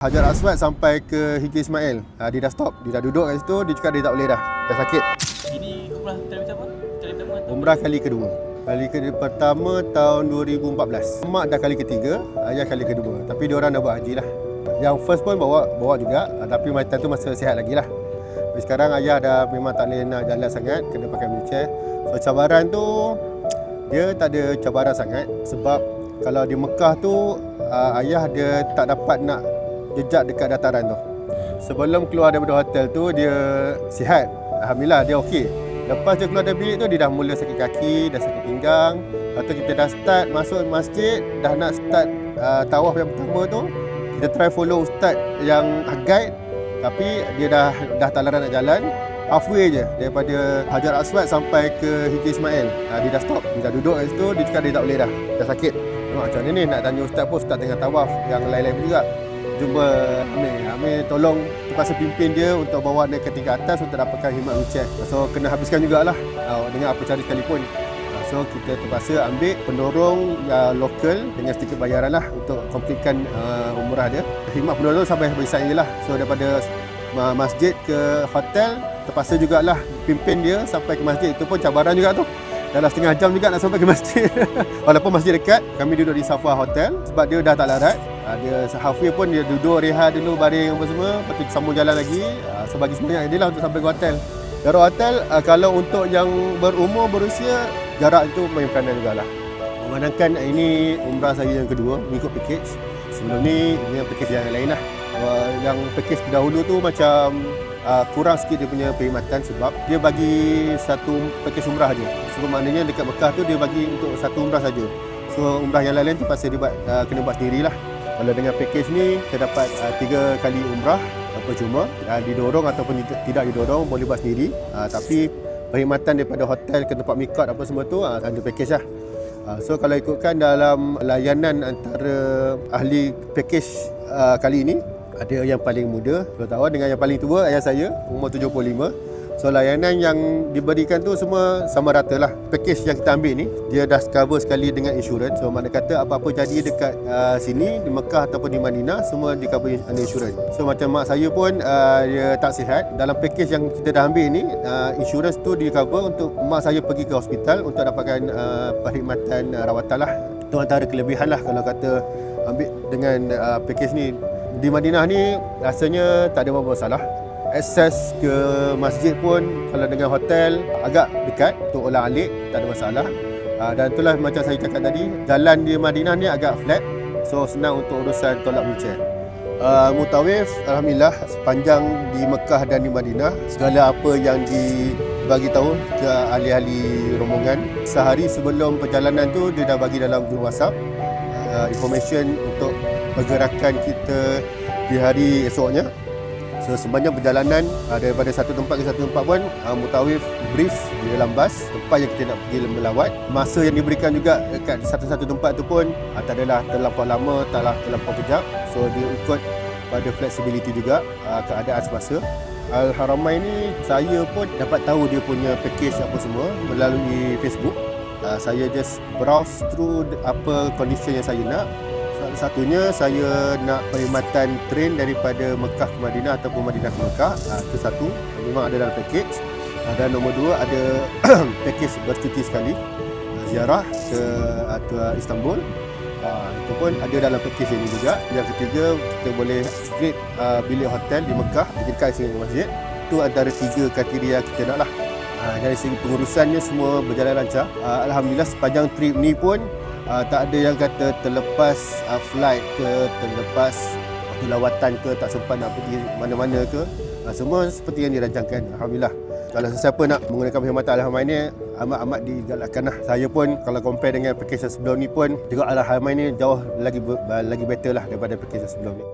Hajar Aswad sampai ke Hijri Ismail. Dia dah stop, dia dah duduk kat situ, dia cakap dia tak boleh dah sakit. Ini umrah kali berapa? Kali pertama? Umrah kali kedua. Kali pertama tahun 2014. Mak dah kali ketiga, ayah kali kedua. Tapi diorang dah buat haji lah. Yang first pun bawa juga, tapi masa tu masih sihat lagi lah. Tapi sekarang ayah dah memang tak boleh nak jalan sangat, kena pakai wheelchair. So cabaran tu, dia tak ada cabaran sangat. Sebab kalau di Mekah tu, ayah dia tak dapat nak jejak dekat dataran tu. Sebelum keluar daripada hotel tu, dia sihat. Alhamdulillah, dia okey. Lepas dia keluar dari bilik tu, dia dah mula sakit kaki, dah sakit pinggang. Lepas tu kita dah start masuk masjid, dah nak start tawaf yang pertama tu. Kita try follow ustaz yang guide, tapi dia dah tak larat nak jalan. Halfway je daripada Hajar Aswad sampai ke Hijri Ismail. Dia dah stop, dia dah duduk kat situ, dia cakap dia tak boleh dah sakit. Macam mana ni nak tanya ustaz pun, ustaz tengah tawaf, yang lain-lain pun juga. Jumpa Amir tolong terpaksa pimpin dia untuk bawa dia ke tingkat atas untuk dapatkan khidmat wheelchair. So kena habiskan jugalah dengan apa cara sekalipun. So kita terpaksa ambil pendorong lokal dengan sedikit bayaran lah untuk komplitkan umrah dia. Khidmat pendorong sampai habis je lah. So daripada masjid ke hotel terpaksa jugalah pimpin dia sampai ke masjid. Itu pun cabaran juga tu. Dalam setengah jam juga nak sampai ke masjid. Walaupun masjid dekat, kami duduk di Safa Hotel sebab dia dah tak larat. Dia halfway pun dia duduk rehat dulu, baring apa semua, lepas tu sambung jalan lagi. So bagi semangat dia lah untuk sampai ke hotel. Jarak hotel, kalau untuk yang berumur, berusia, jarak itu main peranan jugalah. Memandangkan ini umrah saya yang kedua, mengikut package. Sebelum ni, ini package yang lain lah. Yang package terdahulu tu macam kurang sikit dia punya perkhidmatan sebab dia bagi satu package umrah je. So maknanya dekat Mekah tu dia bagi untuk satu umrah saja. So umrah yang lain-lain tu pasal dia kena buat sendirilah. Kalau dengan package ni kita dapat 3 kali umrah percuma, didorong ataupun tidak didorong boleh buat sendiri. Tapi perkhidmatan daripada hotel ke tempat mikot apa semua tu ada package lah. So kalau ikutkan dalam layanan antara ahli package kali ini, ada yang paling muda 10 tahun dengan yang paling tua ayah saya umur 75. So layanan yang diberikan tu semua sama rata lah. Package yang kita ambil ni dia dah cover sekali dengan insurans. So makna kata apa-apa jadi dekat sini di Mekah ataupun di Madinah semua di cover under insurans. So macam mak saya pun dia tak sihat. Dalam package yang kita dah ambil ni insurans tu di cover untuk mak saya pergi ke hospital untuk dapatkan perkhidmatan rawatan lah. Itu antara kelebihan lah kalau kata ambil dengan package ni. Di Madinah ni rasanya tak ada apa-apa masalah. Akses ke masjid pun kalau dengan hotel agak dekat untuk ulang-alik, tak ada masalah. Dan itulah macam saya cakap tadi, jalan di Madinah ni agak flat, so senang untuk urusan tolak wheelchair. Mutawif, alhamdulillah sepanjang di Mekah dan di Madinah, segala apa yang dibagi tahu ke ahli-ahli rombongan sehari sebelum perjalanan tu dia dah bagi dalam grup WhatsApp information untuk pergerakan kita di hari esoknya. So sepanjang perjalanan daripada satu tempat ke satu tempat pun Mutawif brief di dalam bas tempat yang kita nak pergi melawat. Masa yang diberikan juga dekat satu-satu tempat tu pun tak adalah terlampau lama, taklah terlampau kejap. So dia ikut pada flexibility juga keadaan semasa. Al-Haramain ni saya pun dapat tahu dia punya package apa semua melalui Facebook. Saya just browse through apa condition yang saya nak. Satunya saya nak perkhidmatan train daripada Mekah ke Madinah ataupun Madinah ke Mekah. Itu satu, memang ada dalam package. Dan nombor dua ada package bercuti sekali, ziarah ke Istanbul. Itu pun ada dalam package ini juga. Yang ketiga, kita boleh upgrade bilik hotel di Mekah dekat dengan masjid. Itu antara 3 kriteria kita nak lah. Dari segi pengurusannya semua berjalan lancar. Alhamdulillah sepanjang trip ni pun tak ada yang kata terlepas flight ke, terlepas waktu lawatan ke, tak sempat nak pergi mana-mana ke. Semua seperti yang dirancangkan. Alhamdulillah. Kalau sesiapa nak menggunakan perkhidmatan Al-Haramain ni amat digalakkan lah. Saya pun kalau compare dengan package sebelum ni pun juga Al-Haramain ni jauh lagi better lah daripada package sebelum ni.